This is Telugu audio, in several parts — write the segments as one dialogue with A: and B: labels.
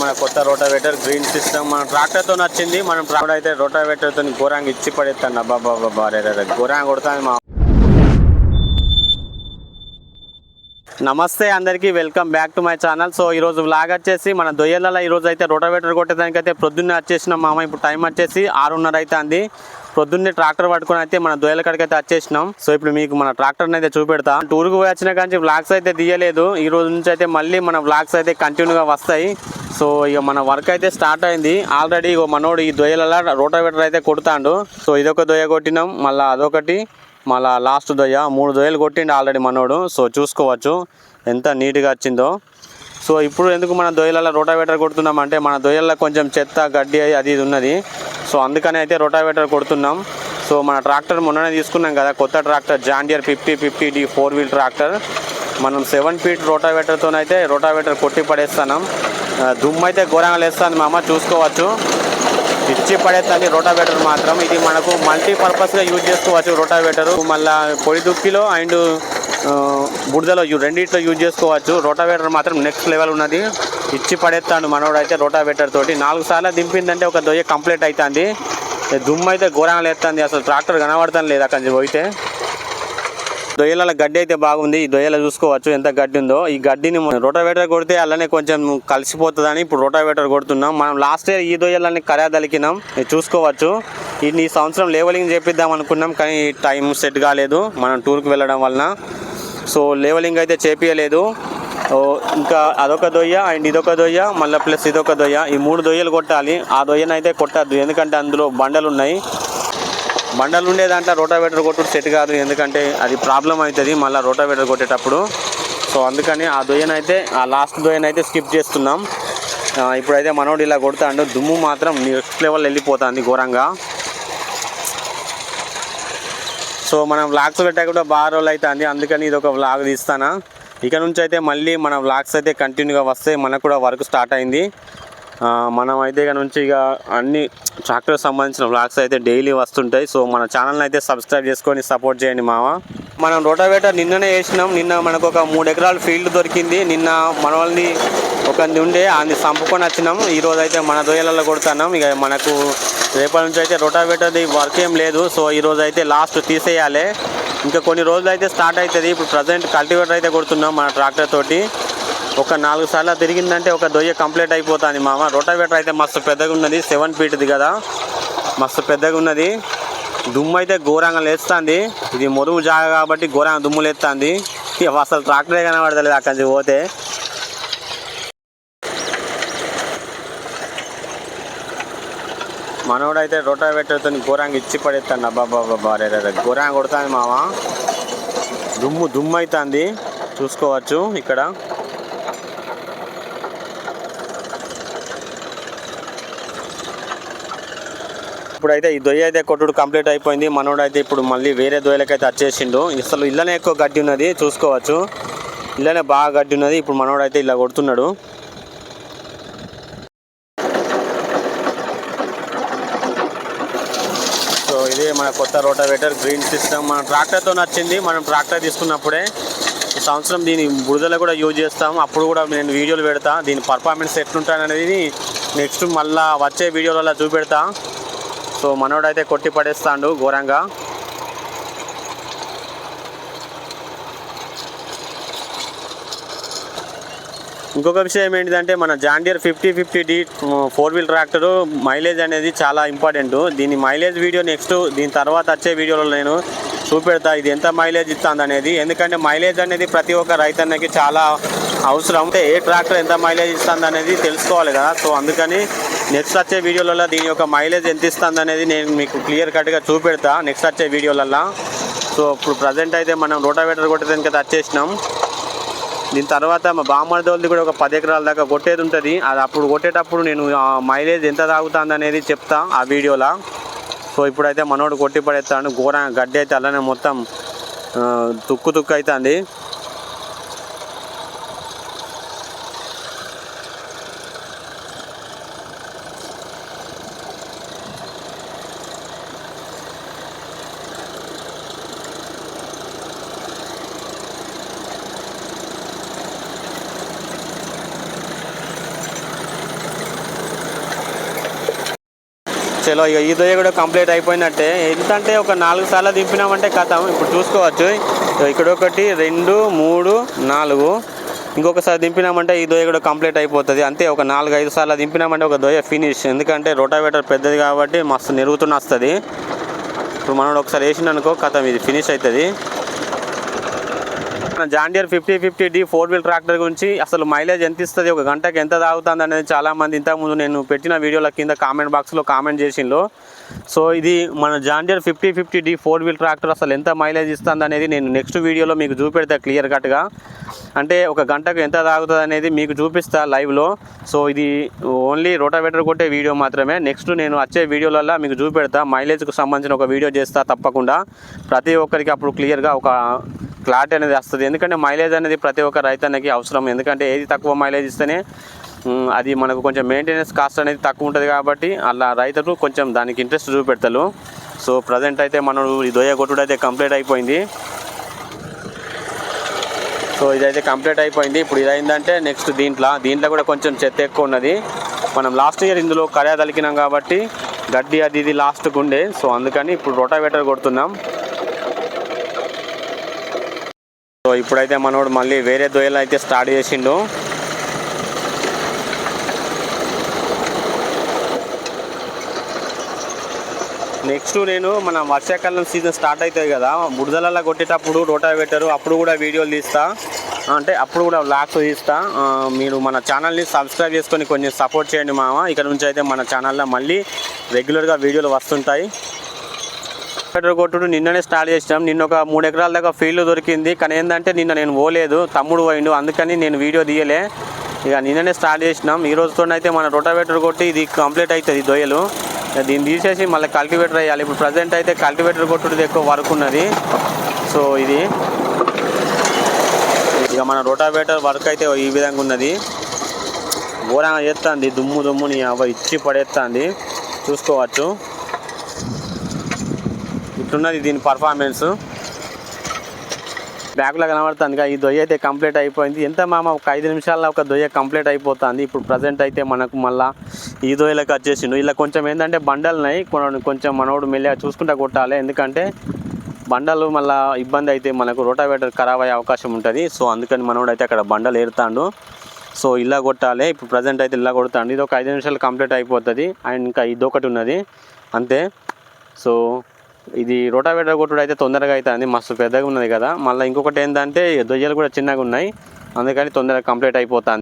A: మన కొత్త రోటావేటర్ గ్రీన్ సిస్టమ్ మన ట్రాక్టర్తో వచ్చింది. మనం ట్రాక్టర్ అయితే రోటావేటర్తో ఘోరంగా ఇచ్చి పడేస్తాను. అబ్బాబ్బా ఘోరంగా కొడతాను మా. నమస్తే అందరికీ, welcome back to my channel. So ఈరోజు వ్లాగ్ వచ్చేసి మన దొయ్యలలో ఈరోజు అయితే రోటావేటర్ కొట్టేదానికి అయితే ప్రొద్దున్నే వచ్చేసినాం మామ. ఇప్పుడు టైం వచ్చేసి 6:30 అయితే అంది. ప్రొద్దున్నే ట్రాక్టర్ పట్టుకుని అయితే మన దొయ్యల కాడికి అయితే వచ్చేసినాం. సో ఇప్పుడు మీకు మన ట్రాక్టర్ని అయితే చూపెడతా. టూర్కి పోయి వచ్చిన కానీ వ్లాగ్స్ అయితే తీయలేదు. ఈ రోజు నుంచి అయితే మళ్ళీ మన వ్లాగ్స్ అయితే కంటిన్యూగా వస్తాయి. సో ఇక మన వర్క్ అయితే స్టార్ట్ అయింది ఆల్రెడీ. మనోడు ఈ దొయ్యలలో రోటావేటర్ అయితే కొడతాడు. సో ఇదొక దొయ్య కొట్టినాం, మళ్ళీ అదొకటి, మళ్ళీ లాస్ట్ దొయ్య, 3 దొయ్యలు కొట్టిండు ఆల్రెడీ మనోడు. సో చూసుకోవచ్చు ఎంత నీట్గా వచ్చిందో. సో ఇప్పుడు ఎందుకు మన దొయ్యలలో రోటావేటర్ కొడుతున్నాం అంటే మన దొయ్యలలో కొంచెం చెత్త గడ్డి అది ఇది ఉన్నది. సో అందుకని అయితే రోటావేటర్ కొడుతున్నాం. సో మన ట్రాక్టర్ మొన్ననే తీసుకున్నాం కదా, కొత్త ట్రాక్టర్ జాండియర్ 5050D 4 వీల్ ట్రాక్టర్. మనం 7 ఫీట్ రోటావేటర్తో అయితే రోటావేటర్ కొట్టి పడేస్తున్నాం. దుమ్ము అయితే ఘోరంగా లేస్తుంది మామ, చూసుకోవచ్చు. ఇచ్చి పడేస్తుంది రోటావేటర్ మాత్రం. ఇది మనకు మల్టీపర్పస్గా యూజ్ చేసుకోవచ్చు రోటావేటర్. మళ్ళీ పొడి దుక్కిలో అండ్ బుడదలో రెండింటిలో యూజ్ చేసుకోవచ్చు. రోటావేటర్ మాత్రం నెక్స్ట్ లెవెల్ ఉన్నది. ఇచ్చి పడేస్తాడు మనోడు అయితే రోటావేటర్ తోటి. 4 సార్లు దింపిందంటే ఒక దొయ్య కంప్లీట్ అవుతుంది. దుమ్ము అయితే ఘోరంగా లేస్తుంది, అసలు ట్రాక్టర్ కనబడతాను లేదు అక్కడి నుంచి పోయితే. దొయ్యల గడ్డి అయితే బాగుంది. ఈ దొయ్యల చూసుకోవచ్చు ఎంత గడ్డి ఉందో. ఈ గడ్డిని రోటావేటర్ కొడితే అలానే కొంచెం కలిసిపోతుందని ఇప్పుడు రోటావేటర్ కొడుతున్నాం. మనం లాస్ట్ ఇయర్ ఈ దొయ్యలని కరాదలికినాం, చూసుకోవచ్చు. ఈ సంవత్సరం లేవలింగ్ చేపిద్దాం అనుకున్నాం, కానీ టైం సెట్ కాలేదు మనం టూర్కి వెళ్ళడం వలన. సో లేవలింగ్ అయితే చేపియలేదు. ఇంకా అదొక దొయ్య అండ్ ఇదొక దొయ్య, మళ్ళీ ప్లస్ ఇదొక దొయ్య, ఈ 3 దొయ్యలు కొట్టాలి. ఆ దొయ్యను అయితే కొట్టద్దు, ఎందుకంటే అందులో బండలు ఉన్నాయి. బండలు ఉండే దాంట్లో రోటావేటర్ కొట్టుడు సెట్ కాదు, ఎందుకంటే అది ప్రాబ్లం అవుతుంది మళ్ళీ రోటావేటర్ కొట్టేటప్పుడు. సో అందుకని ఆ దొయ్యనైతే, ఆ లాస్ట్ దొయ్యనైతే స్కిప్ చేస్తున్నాం. ఇప్పుడైతే మనోడు ఇలా కొడతాడు. దుమ్ము మాత్రం నెక్స్ట్ లెవెల్ వెళ్ళిపోతుంది ఘోరంగా. సో మనం వ్లాగ్స్ పెట్టాక కూడా బాగా రోజులు అవుతుంది, అందుకని ఇది ఒక వ్లాగ్ తీస్తాను. ఇక నుంచి అయితే మళ్ళీ మన వ్లాగ్స్ అయితే కంటిన్యూగా వస్తాయి. మనకు కూడా వర్క్ స్టార్ట్ అయింది. మనం అయితే ఇక నుంచి ఇక అన్ని ట్రాక్టర్ సంబంధించిన వ్లాగ్స్ అయితే డైలీ వస్తుంటాయి. సో మన ఛానల్ని అయితే సబ్స్క్రైబ్ చేసుకొని సపోర్ట్ చేయండి మామ. మనం రోటావేటర్ నిన్ననే వేసినాం. నిన్న మనకు ఒక 3 ఎకరాల ఫీల్డ్ దొరికింది. నిన్న మన వాళ్ళని ఒకరిని ఉండే అది చంపుకొని వచ్చినాం. ఈరోజు అయితే మన దొయ్యలలో కొడుతున్నాం. ఇక మనకు రేపటి నుంచి అయితే రోటావేటర్ది వర్క్ ఏం లేదు. సో ఈరోజు అయితే లాస్ట్ తీసేయాలి. ఇంకా కొన్ని రోజులు అయితే స్టార్ట్ అవుతుంది. ఇప్పుడు ప్రజెంట్ కల్టివేటర్ అయితే కొడుతున్నాం మన ట్రాక్టర్ తోటి. ఒక 4 సార్లు తిరిగిందంటే ఒక దొయ్య కంప్లీట్ అయిపోతుంది మామ. రోటావేటర్ అయితే మస్తు పెద్దగా ఉన్నది, 7 ఫీట్ది కదా, మస్తు పెద్దగా ఉన్నది. దుమ్ము అయితే ఘోరంగా లేస్తుంది. ఇది మొరుగు జాగా కాబట్టి ఘోరంగా దుమ్ము లేస్తుంది. అసలు ట్రాక్టరే కనబడతలేదు అక్కడి నుంచి పోతే. మనోడైతే రోటావేటర్తో ఘోరంగా ఇచ్చి పడేస్తాను. అబ్బాబ్బా ఘోరంగా కొడుతుంది మామ. దుమ్ము అవుతుంది, చూసుకోవచ్చు ఇక్కడ. ఇప్పుడైతే ఈ దొయ్య అయితే కొట్టుడు కంప్లీట్ అయిపోయింది. మనోడు అయితే ఇప్పుడు మళ్ళీ వేరే దొయ్యలకైతే వచ్చేసిండు. అసలు ఇళ్ళనే ఎక్కువ గడ్డి ఉన్నది, చూసుకోవచ్చు. ఇళ్ళనే బాగా గడ్డి ఉన్నది. ఇప్పుడు మనోడు అయితే ఇలా కొడుతున్నాడు. సో ఇదే మన కొత్త రోటావేటర్ గ్రీన్ సిస్టమ్. మన ట్రాక్టర్తో వచ్చింది. మనం ట్రాక్టర్ తీసుకున్నప్పుడే ఈ సంవత్సరం దీని బురదలో కూడా యూజ్ చేస్తాం. అప్పుడు కూడా నేను వీడియోలు పెడతా. దీని పర్ఫార్మెన్స్ ఎట్లుంటాననేది నెక్స్ట్ మళ్ళీ వచ్చే వీడియోలలో చూపెడతా. సో మనోడైతే కొట్టి పడేస్తాడు ఘోరంగా. ఇంకొక విషయం ఏంటిదంటే మన జాండియర్ 5050D 4 వీల్ ట్రాక్టర్ మైలేజ్ అనేది చాలా ఇంపార్టెంట్. దీని మైలేజ్ వీడియో నెక్స్ట్ దీని తర్వాత వచ్చే వీడియోలో నేను చూపెడతా ఇది ఎంత మైలేజ్ ఇస్తుంది అనేది. ఎందుకంటే మైలేజ్ అనేది ప్రతి ఒక్క రైతన్నకి చాలా అవసరం. అంటే ఏ ట్రాక్టర్ ఎంత మైలేజ్ ఇస్తుంది అనేది తెలుసుకోవాలి కదా. సో అందుకని నెక్స్ట్ వచ్చే వీడియోలలో దీని యొక్క మైలేజ్ ఎంత ఇస్తుంది అనేది నేను మీకు క్లియర్ కట్గా చూపెడతా నెక్స్ట్ వచ్చే వీడియోలలో. సో ఇప్పుడు ప్రజెంట్ అయితే మనం రోటావేటర్ కొట్టేదానికి అయితే వచ్చేసినాం. దీని తర్వాత మా బామ్మర్దోళ్ళది కూడా ఒక 10 ఎకరాల దాకా కొట్టేది ఉంటుంది. అది అప్పుడు కొట్టేటప్పుడు నేను మైలేజ్ ఎంత తాగుతుంది అనేది చెప్తా ఆ వీడియోలో. సో ఇప్పుడైతే మనోడు కొట్టి పడేస్తాడు ఘోరంగా. గడ్డి అయితే అలానే మొత్తం తుక్కు అవుతుంది. చలో ఇక ఈ దొయ్య కూడా కంప్లీట్ అయిపోయినట్టే. ఎందుకంటే ఒక 4 సార్లు దింపినామంటే కథం. ఇప్పుడు చూసుకోవచ్చు, ఇక్కడ 1 2 3 4 ఇంకొకసారి దింపినామంటే ఈ దొయ్య కూడా కంప్లీట్ అయిపోతుంది. అంతే, ఒక 4-5 సార్లు దింపినామంటే ఒక దొయ్య ఫినిష్. ఎందుకంటే రోటావేటర్ పెద్దది కాబట్టి మస్తు నెరుగుతున్న వస్తుంది. ఇప్పుడు మనం ఒకసారి వేసిందనుకో కథం, ఇది ఫినిష్ అవుతుంది. మన John Deere 5050D 4 wheel tractor గురించి అసలు మైలేజ్ ఎంత ఇస్తుంది, ఒక గంటకి ఎంత తాగుతుంది అనేది చాలామంది ఇంతకుముందు నేను పెట్టిన వీడియోల కింద కామెంట్ బాక్స్లో కామెంట్ చేసిండ్రు. సో ఇది మన John Deere 5050D 4 wheel tractor అసలు ఎంత మైలేజ్ ఇస్తుంది అనేది నేను నెక్స్ట్ వీడియోలో మీకు చూపెడతా క్లియర్ కట్గా. అంటే ఒక గంటకు ఎంత తాగుతుంది అనేది మీకు చూపిస్తా లైవ్లో. సో ఇది ఓన్లీ రోటావేటర్ కొట్టే వీడియో మాత్రమే. నెక్స్ట్ నేను వచ్చే వీడియోలలో మీకు చూపెడతా, మైలేజ్కి సంబంధించిన ఒక వీడియో చేస్తా తప్పకుండా. ప్రతి ఒక్కరికి అప్పుడు క్లియర్గా ఒక క్లారిటీ అనేది వస్తుంది. ఎందుకంటే మైలేజ్ అనేది ప్రతి ఒక్క రైతన్నకి అవసరం. ఎందుకంటే ఏది తక్కువ మైలేజ్ ఇస్తేనే అది మనకు కొంచెం మెయింటెనెన్స్ కాస్ట్ అనేది తక్కువ ఉంటుంది కాబట్టి అలా రైతులు కొంచెం దానికి ఇంట్రెస్ట్ చూపెడతారు. సో ప్రజెంట్ అయితే మనం ఈ దొయ్య కొట్టుడు అయితే కంప్లీట్ అయిపోయింది. సో ఇదైతే కంప్లీట్ అయిపోయింది. ఇప్పుడు ఇదైందంటే నెక్స్ట్ దీంట్లో కూడా కొంచెం చెత్త ఎక్కువ ఉన్నది. మనం లాస్ట్ ఇయర్ ఇందులో కర్యా తలికినాం కాబట్టి గడ్డి అది ఇది లాస్ట్కు ఉండే. సో అందుకని ఇప్పుడు రోటావేటర్ కొడుతున్నాం. సో ఇప్పుడైతే మనోడు మళ్ళీ వేరే దొయ్యలు అయితే స్టార్ట్ చేసిండు. నెక్స్ట్ నేను మన వర్షాకాలం సీజన్ స్టార్ట్ అవుతుంది కదా, బురదలలో కొట్టేటప్పుడు రోటావేటర్ అప్పుడు కూడా వీడియోలు తీస్తా, అంటే అప్పుడు కూడా వ్లాగ్స్ తీస్తా. మీరు మన ఛానల్ని సబ్స్క్రైబ్ చేసుకొని కొంచెం సపోర్ట్ చేయండి మామ. ఇక్కడ నుంచి అయితే మన ఛానల్లో మళ్ళీ రెగ్యులర్గా వీడియోలు వస్తుంటాయి. రోటావేటర్ కొట్టుడు నిన్ననే స్టార్ట్ చేసినాం. నిన్న ఒక 3 ఎకరాల దాకా ఫీల్డ్ దొరికింది. కానీ ఏంటంటే నిన్న నేను పోలేదు, తమ్ముడు పోయిండు, అందుకని నేను వీడియో తీయలే. ఇక నిన్ననే స్టార్ట్ చేసినాం. ఈ రోజుతోనైతే మన రోటావేటర్ కొట్టి ఇది కంప్లీట్ అవుతుంది దొయ్యలు. దీన్ని తీసేసి మళ్ళీ కల్టివేటర్ వేయాలి. ఇప్పుడు ప్రజెంట్ అయితే కల్టివేటర్ కొట్టుడు ఎక్కువ వర్క్ ఉన్నది. సో ఇది ఇక మన రోటావేటర్ వర్క్ అయితే ఈ విధంగా ఉన్నది. ఘోరంగా చేస్తుంది, దుమ్ముని ఇచ్చి పడేస్తుంది, చూసుకోవచ్చు. ఇట్లున్నది దీని పర్ఫార్మెన్స్. బ్యాక్లో కనబడుతుంది. ఈ దొయ్య అయితే కంప్లీట్ అయిపోయింది. ఎంత మామ, ఒక 5 నిమిషాల్లో ఒక దొయ్య కంప్లీట్ అయిపోతుంది. ఇప్పుడు ప్రజెంట్ అయితే మనకు మళ్ళీ ఈ దొయ్యలకు వచ్చేసిండు. ఇలా కొంచెం ఏంటంటే బండలున్నాయి, కొంచెం మనోడు మెల్లగా చూసుకుంటా కొట్టాలి. ఎందుకంటే బండలు మళ్ళీ ఇబ్బంది అయితే మనకు రోటావేటర్ ఖరాబ్ అయ్యే అవకాశం ఉంటుంది. సో అందుకని మనోడు అయితే అక్కడ బండలు ఏరుతాడు. సో ఇలా కొట్టాలి. ఇప్పుడు ప్రజెంట్ అయితే ఇలా కొడతాడు. ఇది ఒక 5 నిమిషాలు కంప్లీట్ అయిపోతుంది. అండ్ ఇంకా ఇదొకటి ఉన్నది అంతే. సో ఇది రోటావేటర్ కొట్టుడు అయితే తొందరగా అవుతుంది, మస్తు పెద్దగా ఉన్నది కదా. మళ్ళీ ఇంకొకటి ఏంటంటే దొయ్యలు కూడా చిన్నగా ఉన్నాయి, అందుకని తొందరగా కంప్లీట్ అయిపోతుంది.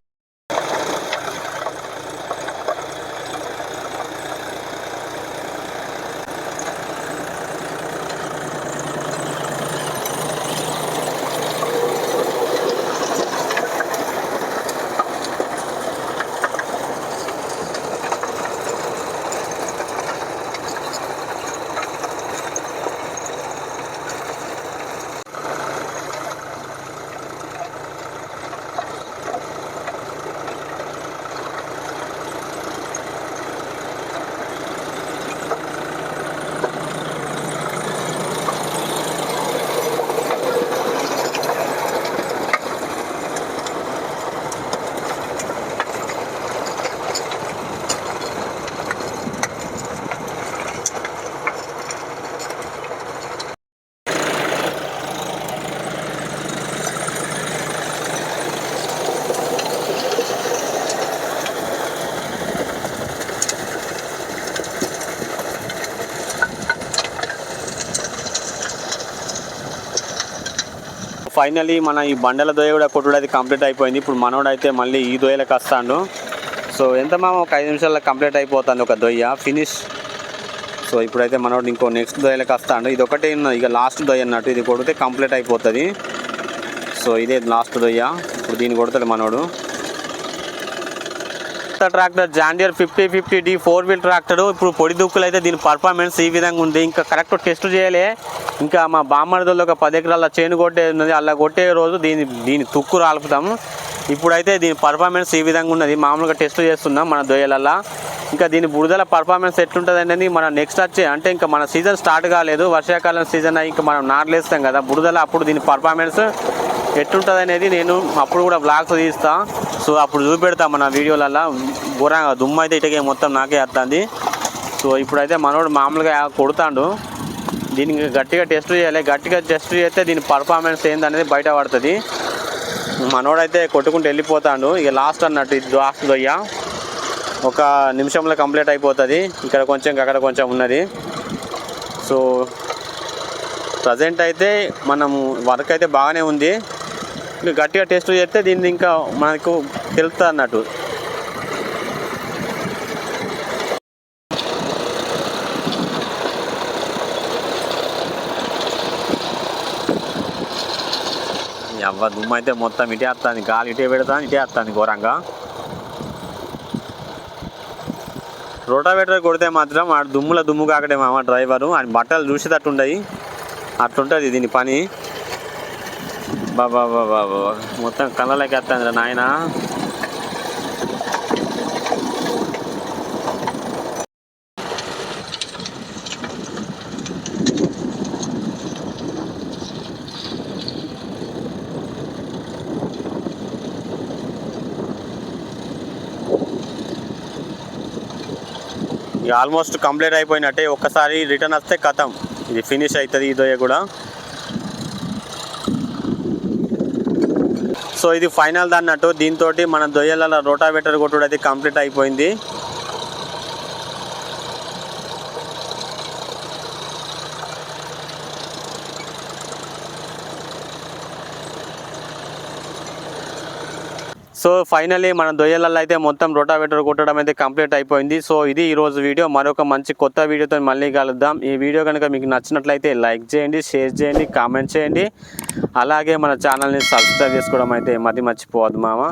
A: ఫైనలీ మన ఈ బండల దొయ్య కూడా కొట్టుడు అయితే కంప్లీట్ అయిపోయింది. ఇప్పుడు మనోడు అయితే మళ్ళీ ఈ దొయ్యలకు వస్తాడు. సో ఎంత మామ, ఒక 5 నిమిషాల్లో కంప్లీట్ అయిపోతుంది ఒక దొయ్య ఫినిష్. సో ఇప్పుడైతే మనోడు ఇంకో నెక్స్ట్ దొయ్యలకు వస్తాడు. ఇది ఒకటే ఉన్నది, ఇక లాస్ట్ దొయ్య అన్నట్టు. ఇది కొడితే కంప్లీట్ అయిపోతుంది. సో ఇదే లాస్ట్ దొయ్య. ఇప్పుడు దీన్ని కొడతాడు మనోడు. Tractor John Deere 5050D 4 wheel tractor. ఇప్పుడు పొడి దుక్కులు అయితే దీని పర్ఫార్మెన్స్ ఈ విధంగా ఉంది. ఇంకా కరెక్ట్ టెస్ట్ చేయలే. ఇంకా మా బామ్మడిలో ఒక 10 ఎకరాల చేను కొట్టే ఉన్నది, అలా కొట్టే రోజు దీని తుక్కు రాలుపుతాము. ఇప్పుడైతే దీని పర్ఫార్మెన్స్ ఈ విధంగా ఉన్నది. మామూలుగా టెస్ట్ చేస్తున్నాం మన దొయ్యలల్లో. ఇంకా దీని బురదల పర్ఫార్మెన్స్ ఎట్లుంటుంది అనేది మన నెక్స్ట్ వచ్చే, అంటే ఇంకా మన సీజన్ స్టార్ట్ కాలేదు, వర్షాకాలం సీజన్ అయ్యి ఇంకా మనం నార్లేస్తాం కదా బురదల, అప్పుడు దీని పర్ఫార్మెన్స్ ఎట్లుంటుంది అనేది నేను అప్పుడు కూడా బ్లాగ్స్ తీస్తా. సో అప్పుడు చూపెడతా మన వీడియోలలో. ఘోరంగా దుమ్ము అయితే ఇటుకే మొత్తం నాకే వస్తుంది. సో ఇప్పుడైతే మనోడు మామూలుగా కొడుతాడు. దీనికి గట్టిగా టెస్ట్ చేయాలి. గట్టిగా టెస్ట్ చేస్తే దీని పర్ఫార్మెన్స్ ఏందనేది బయట పడుతుంది. మనోడైతే కొట్టుకుంటూ వెళ్ళిపోతాడు. ఇక లాస్ట్ అన్నట్టు ఇది లాస్ట్ దొయ్య. ఒక నిమిషంలో కంప్లీట్ అయిపోతుంది. ఇక్కడ కొంచెం అక్కడ కొంచెం ఉన్నది. సో ప్రజెంట్ అయితే మనము వర్క్ అయితే బాగానే ఉంది. ఇంకా గట్టిగా టెస్ట్ చేస్తే దీన్ని ఇంకా మనకు తెలుస్తుంది అన్నట్టు. అవ్వ దుమ్ము అయితే మొత్తం ఇటే వస్తుంది. గాలి ఇటే పెడతాను, ఇటే వస్తుంది ఘోరంగా. రోటావేటర్ కొడితే మాత్రం ఆ దుమ్ము కాకటే మామ డ్రైవరు ఆయన బట్టలు చూసేటట్టు ఉండయి. అట్లుంటుంది దీని పని. బాబా మొత్తం కళ్ళలోకి వస్తుంది నాయన. ఇక ఆల్మోస్ట్ కంప్లీట్ అయిపోయినట్టే. ఒక్కసారి రిటర్న్ వస్తే కథం, ఇది ఫినిష్ అవుతుంది ఈ దొయ్య కూడా. సో ఇది ఫైనల్ అన్నట్టు. దీంతో మన దొయ్యల రోటావేటర్ కొట్టుడు అయితే కంప్లీట్ అయిపోయింది. సో ఫైనల్లీ మన దొయ్యలలో అయితే మొత్తం రోటావేటర్ కొట్టడం అయితే కంప్లీట్ అయిపోయింది. సో ఇది ఈరోజు వీడియో. మరొక మంచి కొత్త వీడియోతో మళ్ళీ కలుద్దాం. ఈ వీడియో కనుక మీకు నచ్చినట్లయితే లైక్ చేయండి, షేర్ చేయండి, కామెంట్ చేయండి. అలాగే మన ఛానల్ని సబ్స్క్రైబ్ చేసుకోవడం అయితే మర్చిపోవద్దు మామ.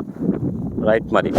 A: రైట్ మరి.